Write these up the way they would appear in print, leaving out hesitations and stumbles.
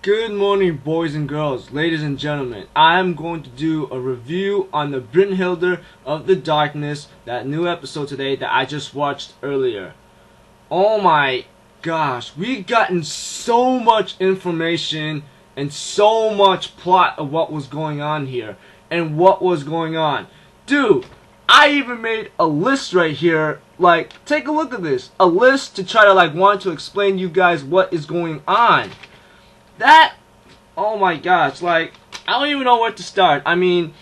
Good morning, boys and girls, ladies and gentlemen. I am going to do a review on the Brynhildr of the Darkness, that new episode today that I just watched earlier. Oh my gosh, we've gotten so much information and so much plot of what was going on here and what was going on. Dude, I even made a list right here. Like, take a look at this. A list to try to want to explain to you guys what is going on. That, oh my gosh, I don't even know where to start. I mean,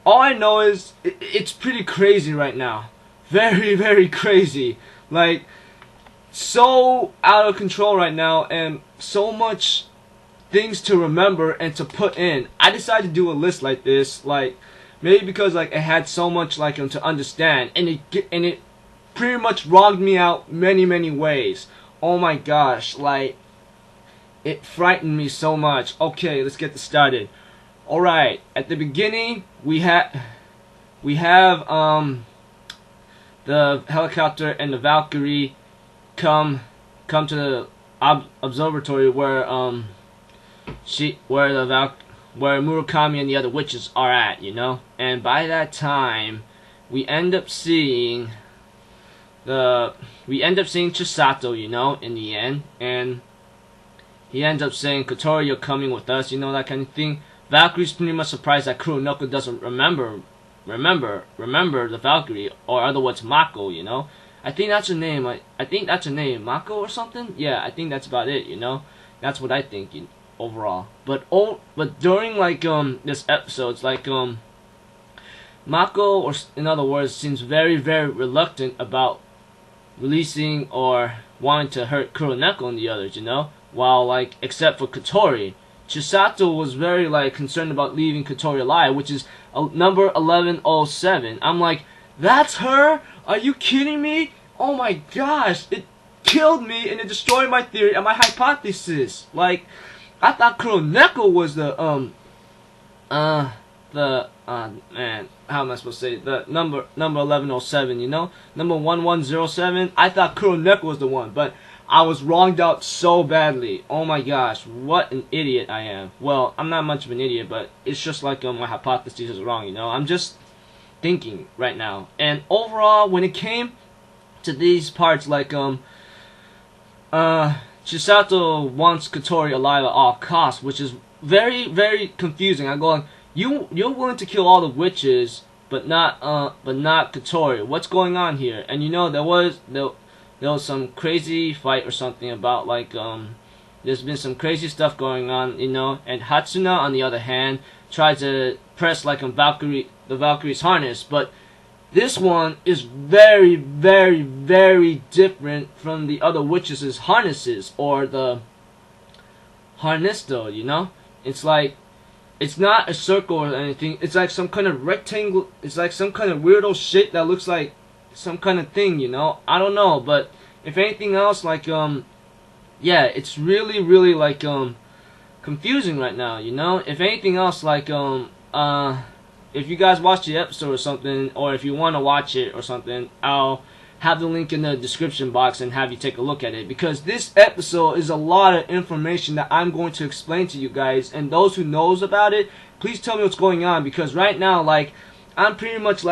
all I know is it's pretty crazy right now. Very, very crazy. So out of control right now, and so much things to remember and to put in. I decided to do a list like this, maybe because it had so much to understand, and it pretty much wronged me out many ways. Oh my gosh, it frightened me so much. Okay, let's get this started. Alright, at the beginning we have the helicopter and the Valkyrie come to the observatory where Murakami and the other witches are at, you know? And by that time we end up seeing Chisato, you know, in the end, and he ends up saying, "Kotori, you're coming with us," you know, that kind of thing. Valkyrie's pretty much surprised that Kuroneko doesn't remember the Valkyrie, or other words, Mako, you know. I think that's her name. I think that's her name, Mako or something. Yeah, I think that's about it, you know. That's what I think overall. But during this episode, it's Mako, or in other words, seems very reluctant about releasing or wanting to hurt Kuroneko and the others, you know. While except for Kotori, Chisato was very concerned about leaving Kotori alive, which is number 1107. I'm like, that's her? Are you kidding me? Oh my gosh, it killed me and it destroyed my theory and my hypothesis. I thought Kuroneko was man, how am I supposed to say it? The number 1107, you know, number 1107. I thought Kuroneko was the one, but I was wronged out so badly. Oh my gosh, what an idiot I am. Well, I'm not much of an idiot, but it's just my hypothesis is wrong, you know. I'm just thinking right now. And overall, when it came to these parts, Chisato wants Kotori alive at all costs, which is very confusing. I'm going, you're willing to kill all the witches, but not Kotori. What's going on here? And you know, there was some crazy fight or something about there's been some crazy stuff going on, you know. And Hatsuna, on the other hand, tried to press on the Valkyrie's harness, but this one is very different from the other witches' harnesses, or the harnesto, you know. It's it's not a circle or anything. It's some kind of rectangle. It's some kind of weirdo shit that looks like some kind of thing, you know. I don't know, but if anything else, yeah, it's really confusing right now, you know. If anything else, if you guys watch the episode or something, or if you want to watch it or something, I'll have the link in the description box and have you take a look at it, because this episode is a lot of information that I'm going to explain to you guys, and those who knows about it, please tell me what's going on, because right now, I'm pretty much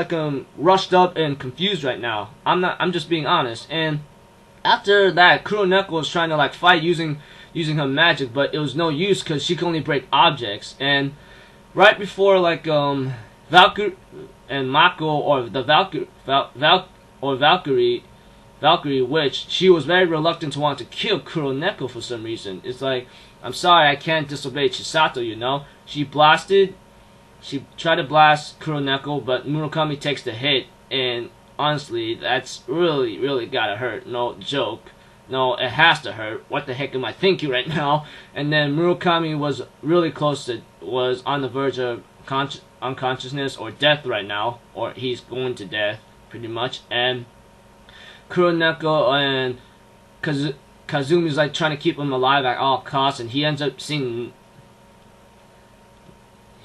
rushed up and confused right now. I'm just being honest. And after that, Kuroneko was trying to fight using her magic, but it was no use because she can only break objects. And right before Valkyrie and Mako, or the Valkyrie witch, she was very reluctant to want to kill Kuroneko for some reason. It's I'm sorry, I can't disobey Chisato, you know. She tried to blast Kuroneko, but Murakami takes the hit, and honestly, that's really gotta hurt. No joke. No, it has to hurt. What the heck am I thinking right now? And then Murakami was really was on the verge of unconsciousness or death right now, or he's going to death, pretty much. And Kuroneko and Kazumi's trying to keep him alive at all costs, and he ends up seeing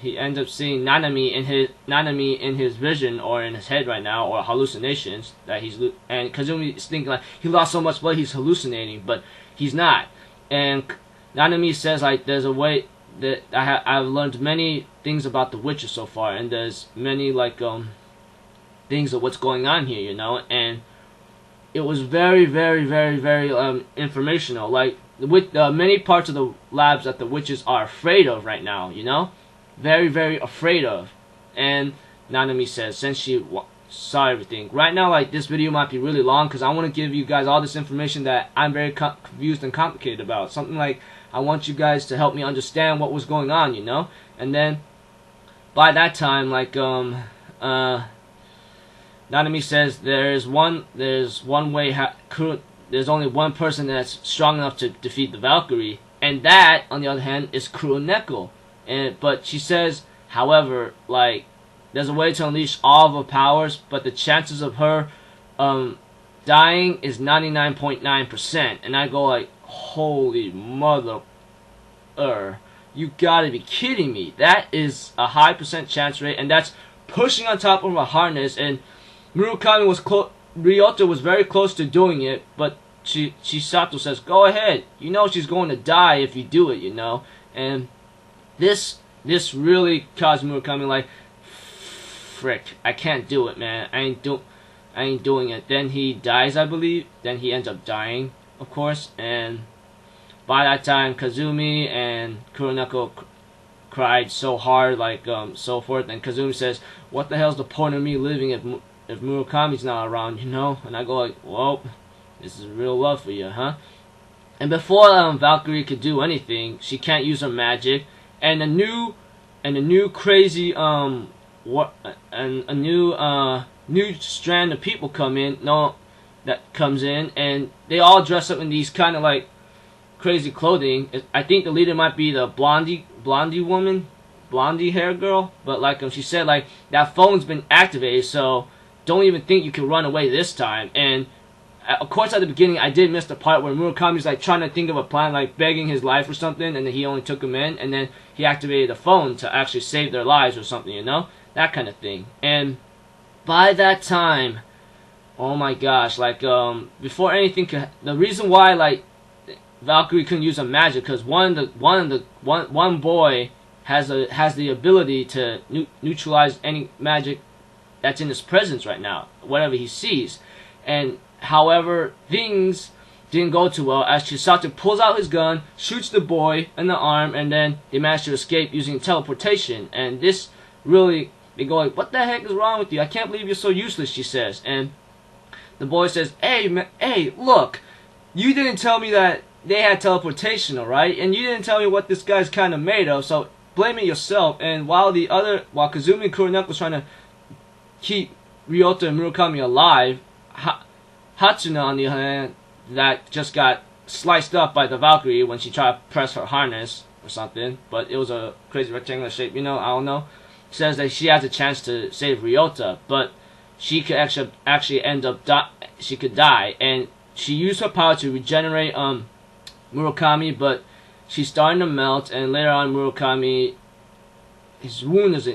Nanami in his vision, or in his head right now, or hallucinations that and Kazumi is thinking he lost so much blood he's hallucinating, but he's not. And Nanami says like there's a way that I've learned many things about the witches so far, and there's many like things of what's going on here, you know, and it was very, very, very, very informational. Like with many parts of the labs that the witches are afraid of right now, you know, very, very afraid of. And Nanami says, since she saw everything right now, like this video might be really long because I want to give you guys all this information that I'm very confused and complicated about. Something like I want you guys to help me understand what was going on, you know. And then by that time, like Nanami says there's one way there's only one person that's strong enough to defeat the Valkyrie, and that on the other hand is Kuroneko. But she says, however, like there's a way to unleash all of her powers, but the chances of her dying is 99.9%. And I go like, holy mother, you gotta be kidding me! That is a high percent chance rate, and that's pushing on top of a harness. And Murakami was Ryota was very close to doing it, but Chisato says, "Go ahead. You know she's going to die if you do it, you know." And this really caused Murakami like, frick, I can't do it, man. I ain't doing it. Then he dies, I believe. Then he ends up dying, of course. And by that time, Kazumi and Kuroneko cried so hard, like so forth. And Kazumi says, "What the hell's the point of me living if Murakami's not around, you know?" And I go like, well, this is real love for you, huh? And before Valkyrie could do anything, she can't use her magic, and a new crazy new strand of people comes in, and they all dress up in these kind of like crazy clothing. I think the leader might be the blondie hair girl, but like she said, like that phone's been activated, so don't even think you can run away this time. And of course, at the beginning, I did miss the part where Murakami's like trying to think of a plan, like begging his life or something, and then he only took him in, and then he activated the phone to actually save their lives or something, you know, that kind of thing. And by that time, oh my gosh, like before anything could, the reason why like Valkyrie couldn't use her magic, because one boy has the ability to neutralize any magic that's in his presence right now, whatever he sees. And however, things didn't go too well as Chisato pulls out his gun, shoots the boy in the arm, and then they manage to escape using teleportation. And this really, they go like, "What the heck is wrong with you? I can't believe you're so useless," she says. And the boy says, hey, look, you didn't tell me that they had teleportation, alright? And you didn't tell me what this guy's kind of made of, so blame it yourself." And while Kazumi and Kuroneko was trying to keep Ryota and Murakami alive, Hatsuna, on the other hand, that just got sliced up by the Valkyrie when she tried to press her harness or something, but it was a crazy rectangular shape, you know, I don't know, says that she has a chance to save Ryota, but she could actually end up she could die. And she used her power to regenerate Murakami, but she's starting to melt, and later on Murakami, his wound is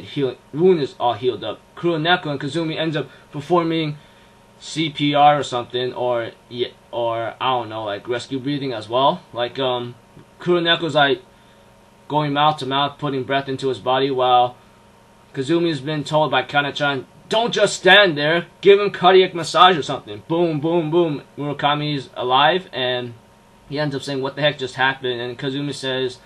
all healed up. Kuroneko and Kazumi ends up performing CPR or something, or I don't know, like rescue breathing as well. Like Kuroneko's like going mouth to mouth, putting breath into his body, while Kazumi's been told by Kana-chan, "Don't just stand there, give him cardiac massage or something." Boom, boom, boom. Murakami's alive, and he ends up saying, "What the heck just happened?" And Kazumi says,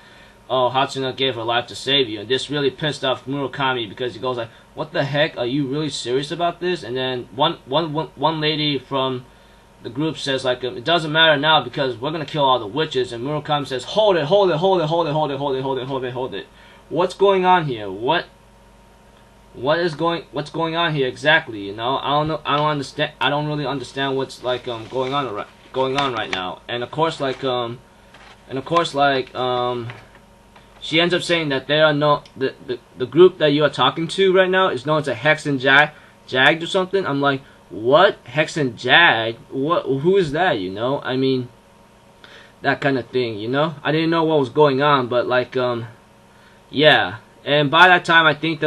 "Oh, Hatsuna gave her life to save you." And this really pissed off Murakami, because he goes like, "What the heck? Are you really serious about this?" And then one lady from the group says like, "It doesn't matter now because we're gonna kill all the witches." And Murakami says, hold it. What's going on here? What's going on here exactly? You know, I don't know. I don't understand. I don't really understand what's like going on right now. And of course, she ends up saying that there are no the group that you are talking to right now is known as a Hex and Jagged or something. I'm like, what? Hex and Jagged? What? Who is that? You know? I mean, that kind of thing. You know? I didn't know what was going on, but like yeah. And by that time, I think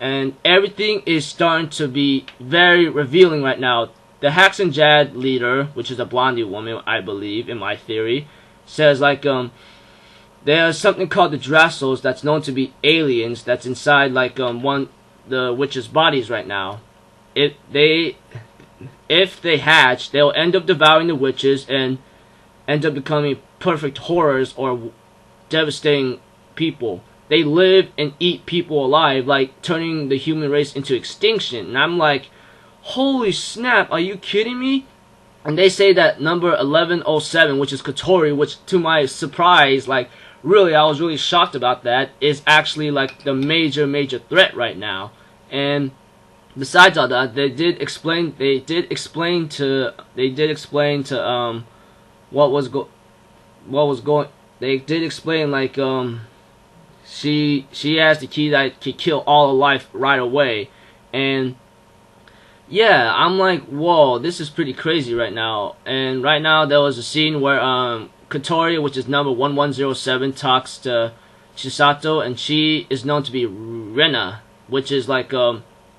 and everything is starting to be very revealing right now. The Hex and Jagged leader, which is a blondie woman, I believe, in my theory, says like there's something called the Drassels that's known to be aliens that's inside like the witches' bodies right now. If they hatch, they'll end up devouring the witches and end up becoming perfect horrors or devastating people. They live and eat people alive, like turning the human race into extinction. And I'm like, holy snap, are you kidding me? And they say that number 1107, which is Kotori, which to my surprise, like really, I was really shocked about that, is actually like the major threat right now. And besides all that, they did explain to what was going. They did explain like she has the key that could kill all of life right away. And yeah, I'm like, whoa, this is pretty crazy right now. And right now there was a scene where Kotori, which is number 1107, talks to Chisato, and she is known to be Rena, which is like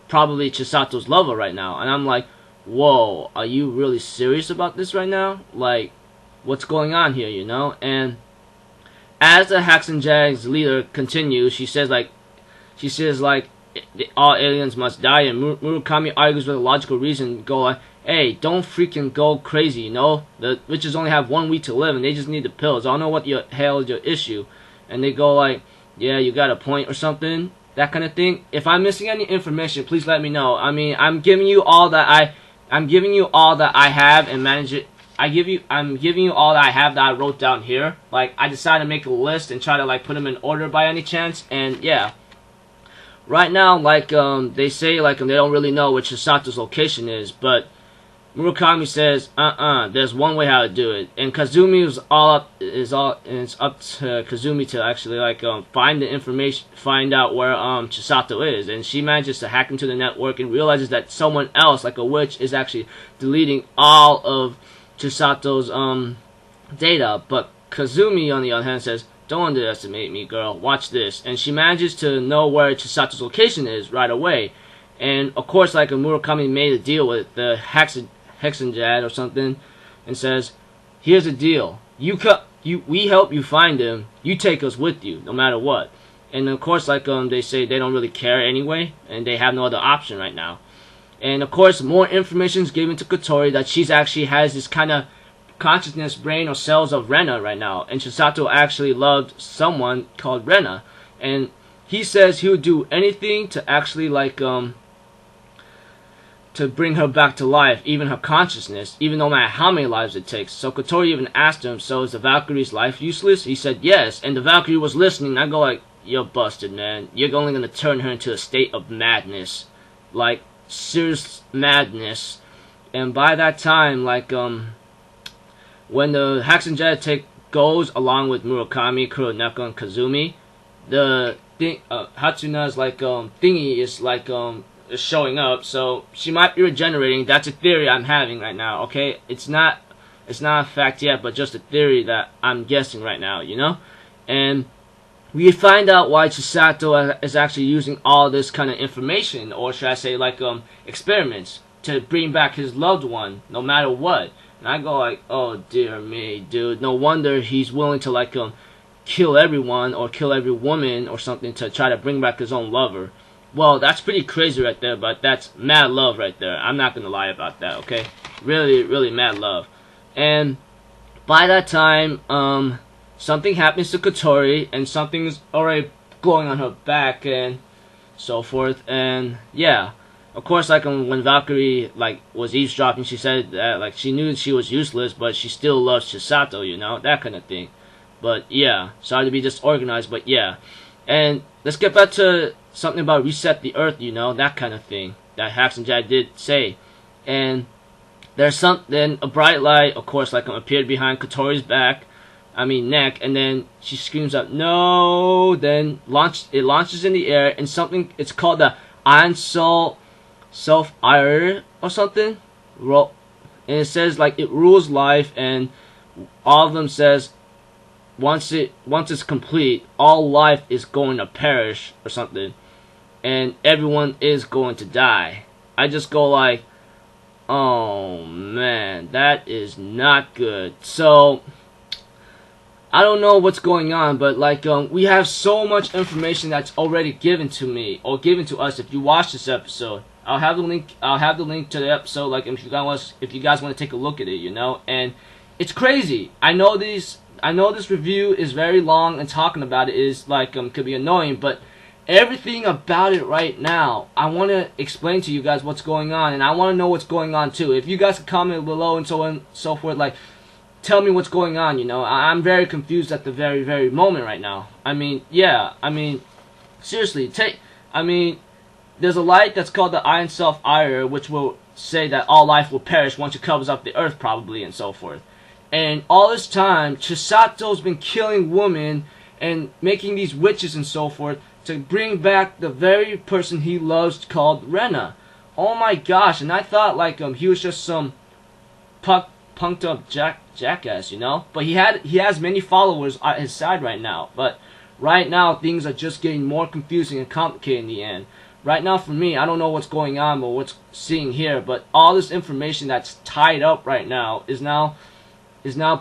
probably Chisato's lover right now. And I'm like, whoa, are you really serious about this right now? Like, what's going on here, you know? And as the Haxenjag's leader continues, she says like all aliens must die, and Murakami argues with a logical reason, go like, hey, don't freaking go crazy, you know? The witches only have 1 week to live, and they just need the pills. I don't know what the hell is your issue. And they go like, yeah, you got a point or something, that kind of thing. If I'm missing any information, please let me know. I mean, I'm giving you all that I have and manage it. I'm giving you all that I have that I wrote down here. Like, I decided to make a list and try to like put them in order by any chance, and yeah. Right now, like they say, like they don't really know what Chisato's location is, but Murakami says, there's one way how to do it, and Kazumi it's up to Kazumi to actually like find the information, find out where Chisato is, and she manages to hack into the network and realizes that someone else, like a witch, is actually deleting all of Chisato's data. But Kazumi, on the other hand, says, don't underestimate me, girl. Watch this. And she manages to know where Chisato's location is right away. And of course, like Murakami made a deal with the Hexenjad or something, and says, here's the deal. We help you find him. You take us with you, no matter what. And of course, like they say, they don't really care anyway, and they have no other option right now. And of course, more information is given to Kotori that she's actually has this kind of consciousness, brain, or cells of Rena right now, and Chisato actually loved someone called Rena, and he says he would do anything to actually like to bring her back to life, even her consciousness, even no matter how many lives it takes. So Kotori even asked him, so is the Valkyrie's life useless? He said yes, and the Valkyrie was listening. I go like, you're busted, man. You're only gonna turn her into a state of madness, like serious madness. And by that time, like when the Haxenjad goes along with Murakami, Kuroneko, and Kazumi, the thing, Hatsuna's like thingy is like is showing up, so she might be regenerating. That's a theory I'm having right now. Okay, it's not a fact yet, but just a theory that I'm guessing right now, you know. And we find out why Chisato is actually using all this kind of information, or should I say, like experiments, to bring back his loved one, no matter what. And I go like, oh dear me, dude. No wonder he's willing to like kill everyone or kill every woman or something to try to bring back his own lover. Well, that's pretty crazy right there, but that's mad love right there. I'm not gonna lie about that, okay? Really, really mad love. And by that time, something happens to Kotori, and something's already glowing on her back and so forth. And yeah. Of course, like when Valkyrie like was eavesdropping, she said that like she knew she was useless, but she still loves Chisato, you know, that kind of thing. But yeah, sorry to be disorganized, but yeah. And let's get back to something about reset the earth, you know, that kind of thing that Haxenjad did say. And there's then a bright light, of course, like appeared behind Kotori's neck, and then she screams out, no. Then it launches in the air, and something, it's called the Iron Soul Self-Ire or something, and it says like it rules life, and all of them says once it's complete, all life is going to perish or something, and everyone is going to die. I just go like, oh man, that is not good. So I don't know what's going on, but like we have so much information that's already given to me or given to us. If you watch this episode, I'll have the link. I'll have the link to the episode. Like if you guys want to take a look at it, you know. And it's crazy. I know this review is very long, and talking about it is like could be annoying, but everything about it right now, I want to explain to you guys what's going on, and I want to know what's going on too. If you guys can comment below and so on and so forth, like. Tell me what's going on, you know. I'm very confused at the very moment right now. I mean, yeah, I mean, seriously, there's a light that's called the Iron Self-Ire, which will say that all life will perish once it covers up the earth, probably, and so forth. And all this time, Chisato's been killing women and making these witches and so forth to bring back the very person he loves called Rena. Oh my gosh, and I thought, like, he was just some punked up jackass, you know. But he has many followers at his side right now. But right now things are just getting more confusing and complicated in the end. Right now for me, I don't know what's going on or what's seeing here, but all this information that's tied up right now is now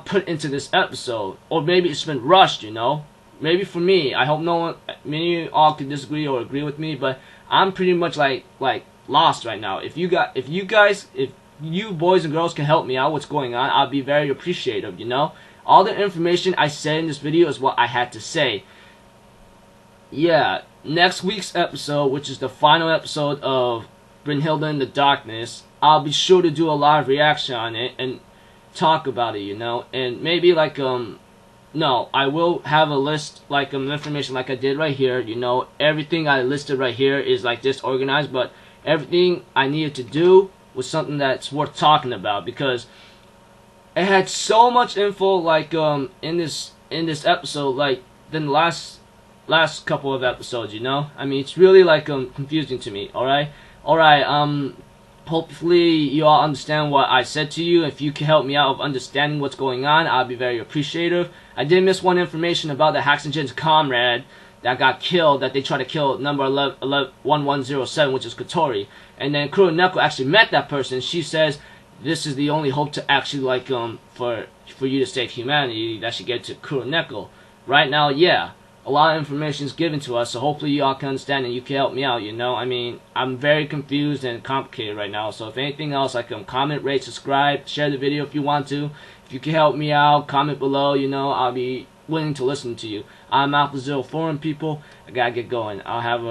put into this episode. Or maybe it's been rushed, you know. Maybe for me, I hope many of you all can disagree or agree with me, but I'm pretty much like lost right now. If you boys and girls can help me out what's going on, I'll be very appreciative, you know. All the information I said in this video is what I had to say. Yeah, next week's episode, which is the final episode of Brynhildr in the Darkness, I'll be sure to do a live reaction on it and talk about it, you know. And maybe like no, I will have a list like information like I did right here, you know. Everything I listed right here is like this organized, but everything I needed to do was something that's worth talking about, because it had so much info like in this episode, like than the last couple of episodes, you know. I mean, it's really like confusing to me. Alright, hopefully you all understand what I said to you. If you can help me out of understanding what's going on, I'll be very appreciative. I did miss one information about the Haxengen's comrade that got killed, that they tried to kill number 1107, which is Kotori. And then Kuroneko actually met that person. She says this is the only hope to actually like for you to save humanity, that she get to Kuroneko. Right now, yeah, a lot of information is given to us, so hopefully you all can understand and you can help me out, you know. I mean, I'm very confused and complicated right now, so if anything else, like comment, rate, subscribe, share the video if you want to. If you can help me out, comment below, you know, I'll be willing to listen to you. I'm Alpha04, people. I gotta get going. I'll have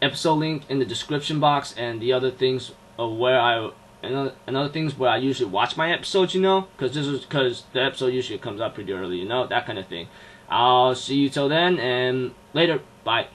episode link in the description box, and the other things of where another things where I usually watch my episodes, you know, because the episode usually comes out pretty early, you know, that kind of thing. I'll see you till then, and later. Bye.